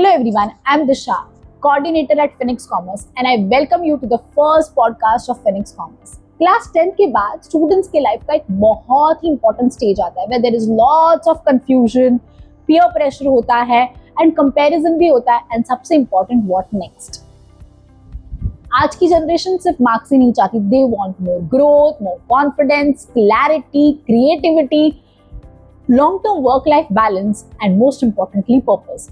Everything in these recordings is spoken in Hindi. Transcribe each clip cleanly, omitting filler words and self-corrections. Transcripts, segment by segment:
Hello everyone, I'm Disha, coordinator at Phoenix Commerce and I welcome you to the first podcast of Phoenix Commerce. Class 10 के बाद स्टूडेंट्स के लाइफ का एक बहुत ही इंपॉर्टेंट स्टेज आता है where there is lots of confusion, peer pressure होता है and comparison भी होता है and सबसे important what next. आज की जनरेशन सिर्फ मार्क्स ही नहीं चाहती, they want more growth, more confidence, clarity, creativity, long-term work-life balance and most importantly purpose.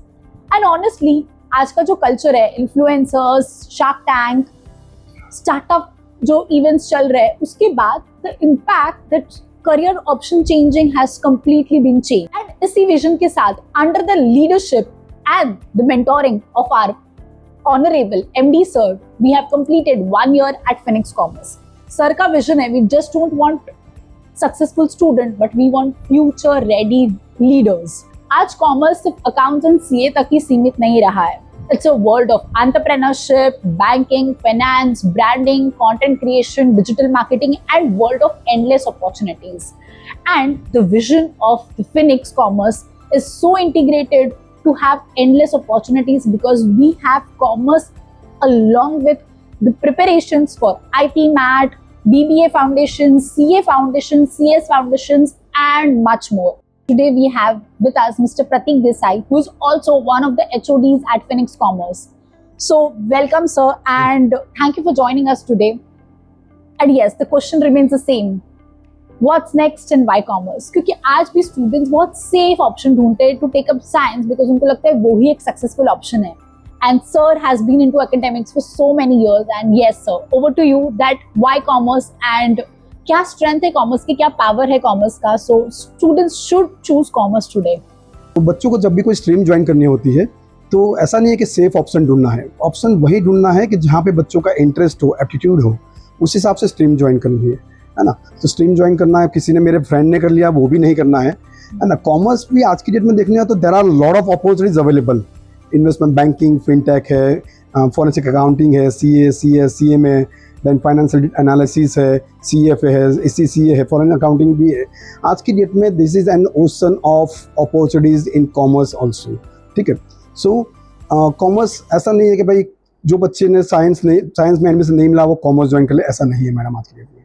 And honestly, आज का जो कल्चर है, इन्फ्लुएंसर्स, शार्क टैंक, स्टार्टअप जो इवेंट्स चल रहे हैं, उसके बाद the impact that career option changing has completely been change. And इसी विजन के साथ under the leadership and the mentoring of our honourable MD sir, we have completed 1 year at Phoenix commerce. Sir का विजन है, we just don't want successful student but we want future ready leaders. आज कॉमर्स सिर्फ अकाउंट्स एंड CA तक ही सीमित नहीं रहा है. It's a world of entrepreneurship, banking, finance, branding, content creation, digital marketing and world of endless opportunities. And the vision of the Phoenix commerce is so integrated to have endless opportunities because we have commerce along with the preparations for IT MAT, BBA foundations, CA foundations, CS foundations and much more. Today we have with us Mr. Pratik Desai, who is also one of the HODs at Phoenix Commerce. So welcome sir and thank you for joining us today. And yes, the question remains the same. What's next and why commerce? क्योंकि आज भी students बहुत safe option ढूंढते हैं to take up science because उनको लगता है वो ही एक successful option है. And sir has been into academics for so many years and yes sir, over to you that why commerce and क्या स्ट्रेंथ है कॉमर्स की, क्या पावर है कॉमर्स का. So students should choose commerce today. तो बच्चों को जब भी कोई स्ट्रीम ज्वाइन करनी होती है तो ऐसा नहीं है कि सेफ ऑप्शन ढूंढना है. ऑप्शन वही ढूंढना है कि जहाँ पे बच्चों का इंटरेस्ट हो, एप्टीट्यूड हो, उस हिसाब से स्ट्रीम ज्वाइन करनी है ना. तो स्ट्रीम ज्वाइन करना है, किसी ने, मेरे फ्रेंड ने कर लिया, वो भी नहीं करना है ना. कॉमर्स भी आज की डेट में देखने तो there are lot of opportunities available. Investment banking, fintech है, फॉरेंसिक अकाउंटिंग है, CA, CS, CM है, देन फाइनेंशियल एनालिसिस है, CFA है, SCCA है, फॉरेन अकाउंटिंग भी है. आज की डेट में this is an ocean of opportunities in commerce also. ठीक है. सो कॉमर्स ऐसा नहीं है कि भाई जो बच्चे ने साइंस में एडमिशन नहीं मिला वो कॉमर्स ज्वाइन कर ले, ऐसा नहीं है मैडम आज की डेट में,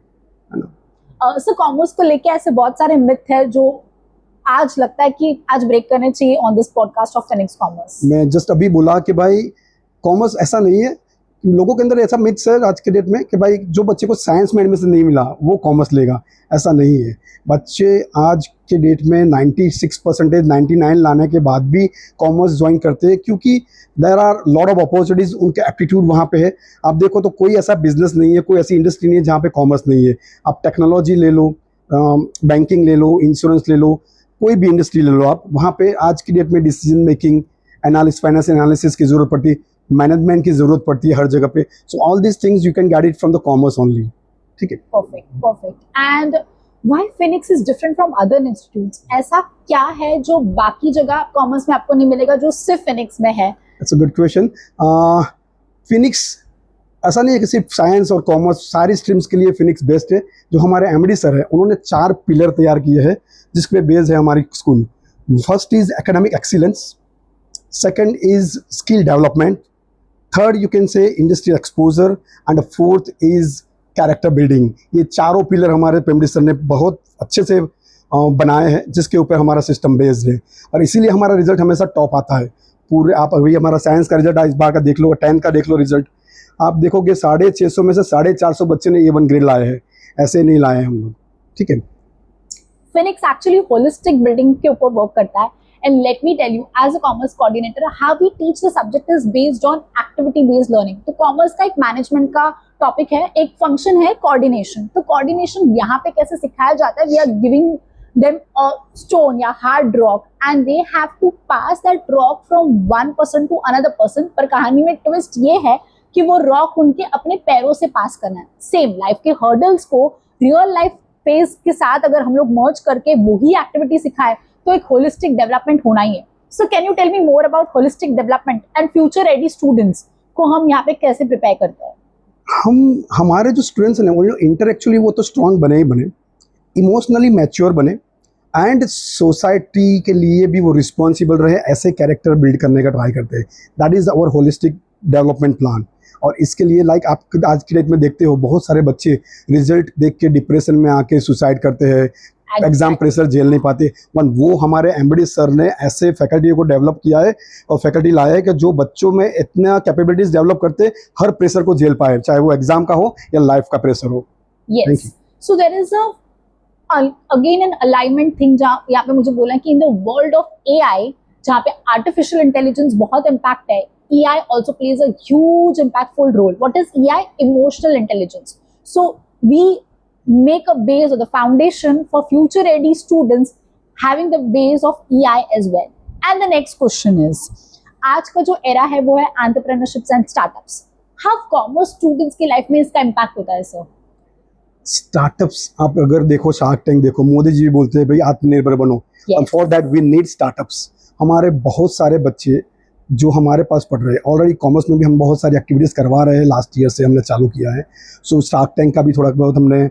है ना. सर कॉमर्स को लेके ऐसे बहुत सारे मिथ है जो आज लगता है कि आज ब्रेक करने चाहिए on this podcast of Phoenix commerce. मैं जस्ट अभी बोला कि भाई कॉमर्स ऐसा नहीं है. लोगों के अंदर ऐसा मिथ्स है आज के डेट में कि भाई जो बच्चे को साइंस में एडमिशन नहीं मिला वो कॉमर्स लेगा, ऐसा नहीं है. बच्चे आज के डेट में 96%, 99 लाने के बाद भी कॉमर्स ज्वाइन करते हैं क्योंकि there are lot of opportunities. उनके एप्टीट्यूड वहाँ पे है. आप देखो तो कोई ऐसा बिजनेस नहीं है, कोई ऐसी इंडस्ट्री नहीं है जहाँ पे कॉमर्स नहीं है. आप टेक्नोलॉजी ले लो, बैंकिंग ले लो, इंश्योरेंस ले लो, कोई भी इंडस्ट्री ले लो आप, वहाँ पे आज की डेट में decision making, analysis, finance analysis की जरूरत पड़ती है, मैनेजमेंट की जरूरत पड़ती है हर जगह पे. सो all this things you can get it from the commerce only. ठीक है. Perfect. And why Phoenix is different from other institutes? ऐसा क्या है जो बाकी जगह कॉमर्स में आपको नहीं मिलेगा जो सिर्फ फिनिक्स में है? It's a good question. Phoenix ऐसा नहीं है कि सिर्फ साइंस और कॉमर्स, सारी स्ट्रीम्स के लिए फिनिक्स बेस्ट है. जो हमारे MD सर है उन्होंने 4 पिलर तैयार किए हैं जिसके बेस है हमारी school. First is academic excellence, second is skill development, third you can से industry exposure and fourth is character building. ये चारों पिलर हमारे MD सर ने बहुत अच्छे से बनाए हैं जिसके ऊपर हमारा सिस्टम बेस्ड है और इसीलिए हमारा रिजल्ट हमेशा टॉप आता है पूरे. आप अभी हमारा साइंस का रिजल्ट इस बार का देख लो, 10th का देख लो रिजल्ट, आप देखोगे 650 में से 450 बच्चे ने A1 ग्रेड लाए हैं. ऐसे नहीं लाए हैं हम लोग. ठीक है. फिनिक्स एक्चुअली होलिस्टिक बिल्डिंग के ऊपर वर्क करता है. And let me tell you, as a commerce coordinator, how we teach the subject is based on activity-based learning. तो commerce का एक management का topic है, एक function है coordination. तो coordination यहाँ पे कैसे सिखाया जाता है? We are giving them a stone या hard rock, and they have to pass that rock from one person to another person. पर कहानी में twist ये है कि वो rock उनके अपने पैरों से pass करना है. Same life के hurdles को real life phase के साथ अगर हम लोग merge करके वही activity सिखाए तो एक होलिस्टिक डेवलपमेंट होना ही है. So can you tell me more about holistic development and future ready students को हम यहाँ पे कैसे प्रिपेयर करते हैं? हमारे जो स्टूडेंट्स हैं वो इंटेलेक्चुअली वो तो स्ट्रांग बने ही बने, इमोशनली मैच्योर बने एंड सोसाइटी के लिए भी वो रिस्पॉन्सिबल रहे, ऐसे कैरेक्टर बिल्ड करने का ट्राई करते हैं. That is our holistic development plan. और इसके लिए लाइक आप आज की डेट में देखते हो बहुत सारे बच्चे रिजल्ट देख के डिप्रेशन में आके सुसाइड करते हैं, एग्जाम प्रेशर झेल नहीं पाते. वन वो हमारे एमबीडी सर ने ऐसे फैकल्टी को डेवलप किया है और फैकल्टी लाया है कि जो बच्चों में इतना कैपेबिलिटीज डेवलप करते हर प्रेशर को झेल पाए, चाहे वो एग्जाम का हो या लाइफ का प्रेशर हो. Thank Yes. you. So there is again an alignment thing जहाँ यहाँ पे मुझे बोला कि in the world of AI जहाँ पे artificial intelligence बहुत impact है, AI also plays a huge impactful role. What is AI? Emotional intelligence. So we make a base or the foundation for future ready students having the base of AI as well. And the next question is, आज का जो era है वो है entrepreneurships and startups. How commerce students की life में इसका impact होता है sir? स्टार्टअप्स आप अगर देखो, शार्क टैंक देखो, मोदी जी भी बोलते हैं भाई आत्मनिर्भर बनो. Yes. For that we need startups. हमारे बहुत सारे बच्चे जो हमारे पास पढ़ रहे हैं, ऑलरेडी कॉमर्स में भी हम बहुत सारी एक्टिविटीज़ करवा रहे हैं, लास्ट ईयर से हमने चालू किया है. सो शार्क टैंक का भी थोड़ा बहुत हमने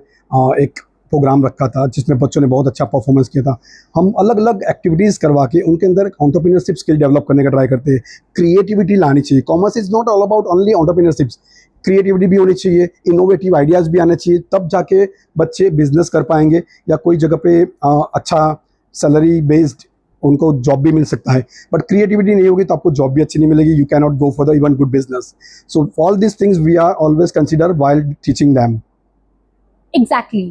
एक प्रोग्राम रखा था जिसमें बच्चों ने बहुत अच्छा परफॉर्मेंस किया था. हम अलग अलग एक्टिविटीज़ करवा के उनके अंदर एंटरप्रेन्योरशिप स्किल डेवलप करने का ट्राई करते हैं. क्रिएटिविटी लानी चाहिए. Commerce is not all about only entrepreneurship. Creativity भी होनी चाहिए, इनोवेटिव आइडियाज़ भी आने चाहिए, तब जाके बच्चे बिजनेस कर पाएंगे या कोई जगह पे अच्छा सैलरी बेस्ड उनको जॉब भी मिल सकता है. बट क्रिएटिविटी नहीं होगी तो आपको जॉब भी अच्छी नहीं मिलेगी. You can not go for the even good business. So all this things we are always consider while teaching them. Exactly.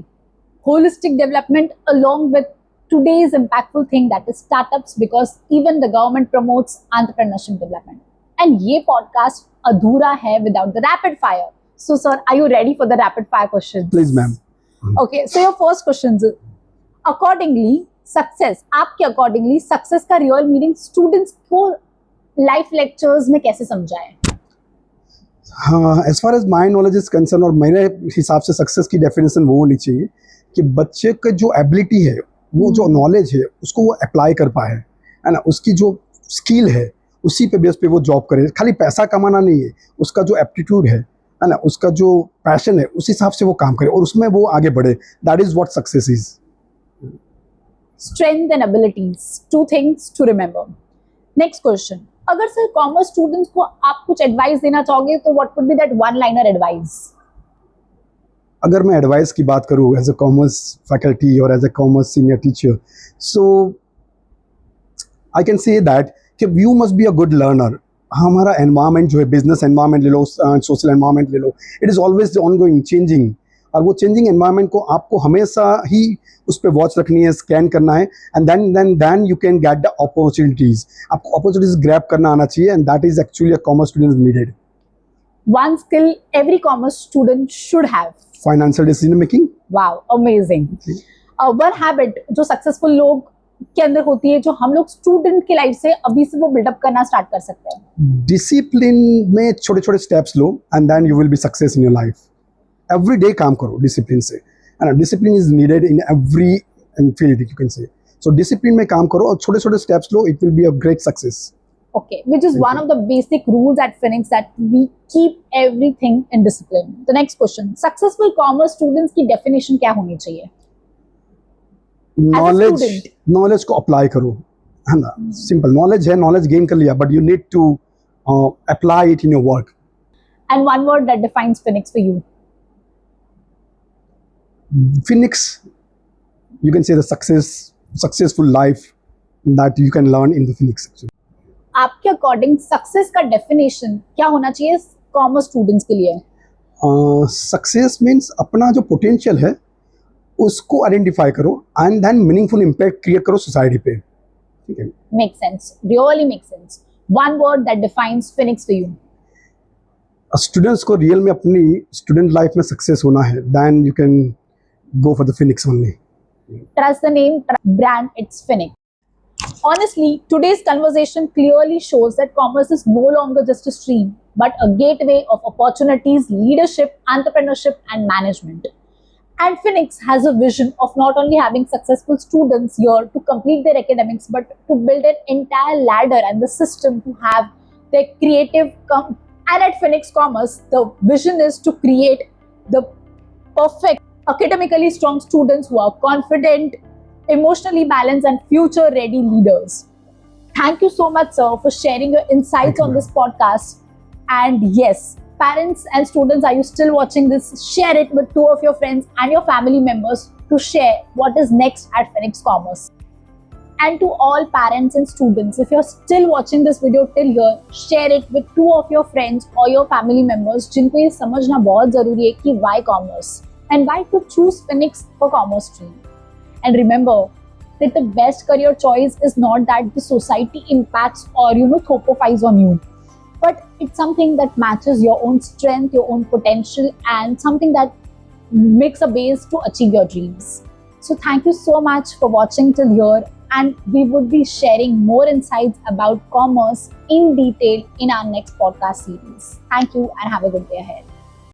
Holistic development along with today's impactful thing that is startups, because even the government promotes entrepreneurship development. And ये podcast अधूरा है without the rapid fire. So sir, are you ready for the rapid fire questions? Please ma'am. Okay, so your first question is, accordingly, success, आपके accordingly success का real meaning students को life lectures में कैसे समझाएं? हाँ, as far as my knowledge is concern और मेरे हिसाब से सक्सेस की डेफिनेशन वो होनी चाहिए कि बच्चे का जो एबिलिटी है, वो जो नॉलेज है उसको वो अप्लाई कर पाए, है ना. उसकी जो स्किल है उसी पे बेस पे वो जॉब करे. खाली पैसा कमाना नहीं है, उसका जो एप्टीट्यूड है ना, उसका जो पैशन है उस हिसाब से वो काम करे और उसमें वो आगे बढ़े. That is what success is. Strength and abilities, two things to remember. Next question. अगर सर कॉमर्स स्टूडेंट्स को आप कुछ एडवाइस देना चाहोगे तो what would be that one liner advice? अगर मैं एडवाइस की बात करूँ एज अ कॉमर्स फैकल्टी और as a commerce senior teacher, so I can say that कि you must be a good learner. हमारा एनवायरनमेंट जो है, बिजनेस एनवायरनमेंट ले लो, सोशल एनवायरनमेंट ले लो, it is always ongoing changing. और वो चेंजिंग एनवायरनमेंट को आपको हमेशा ही उस पर वॉच रखनी है, स्कैन करना है, and then you can get the opportunities. आपको अपॉर्चुनिटीज ग्रैब करना आना चाहिए, and that is actually a commerce student needed. One skill every commerce student should have. Financial decision making. Wow, amazing. One habit जो सक्सेसफुल लोग के अंदर होती है, जो हम लोग स्टूडेंट की लाइफ से अभी से वो बिल्डअप करना स्टार्ट कर सकते हैं. डिसिप्लिन में छोटे छोटे स्टेप्स लो and then you will be success in your life. Every day काम करो डिसिप्लिन से, and discipline is needed in every field you can say. So discipline में काम करो और छोटे छोटे स्टेप्स लो, it will be a great success. Okay, which is one of the basic rules at Phoenix, that we keep everything in discipline. The next question. Successful commerce students की definition क्या होनी चाहिए? नॉलेज को अप्लाई करो, है ना. सिंपल नॉलेज है, नॉलेज गेन कर लिया, but you need to apply it in your work. And one word that defines Phoenix for you? Phoenix, you can say the successful life that you can learn in the Phoenix section. आपके अकॉर्डिंग सक्सेस का डेफिनेशन क्या होना चाहिए कॉमर्स स्टूडेंट्स के लिए? सक्सेस मीन्स अपना जो पोटेंशियल है उसको आइडेंटिफाई करो and then meaningful impact create करो सोसाइटी पे. ठीक है. Make sense, really make sense. One word that defines Phoenix for you? Students को रियल में अपनी स्टूडेंट लाइफ में सक्सेस होना है, then you can go for the Phoenix only. Trust the name, brand, it's Phoenix. Honestly, today's conversation clearly shows that commerce is no longer just a stream, but a gateway of opportunities, leadership, entrepreneurship, and management. And Phoenix has a vision of not only having successful students here to complete their academics, but to build an entire ladder and the system to have their creative. And at Phoenix Commerce, the vision is to create the perfect academically strong students who are confident, emotionally balanced and future ready leaders. Thank you so much, sir, for sharing your insights Thank you, on this podcast. And yes, parents and students, are you still watching this? Share it with two of your friends and your family members to share what is next at Phoenix Commerce. And to all parents and students, if you're still watching this video till here, share it with two of your friends or your family members जिनको ये समझना बहुत जरूरी है कि why commerce and why to choose Phoenix for commerce stream. And remember that the best career choice is not that the society impacts or thropifies on you, but it's something that matches your own strength, your own potential, and something that makes a base to achieve your dreams. So thank you so much for watching till here, and we would be sharing more insights about commerce in detail in our next podcast series. Thank you and have a good day ahead.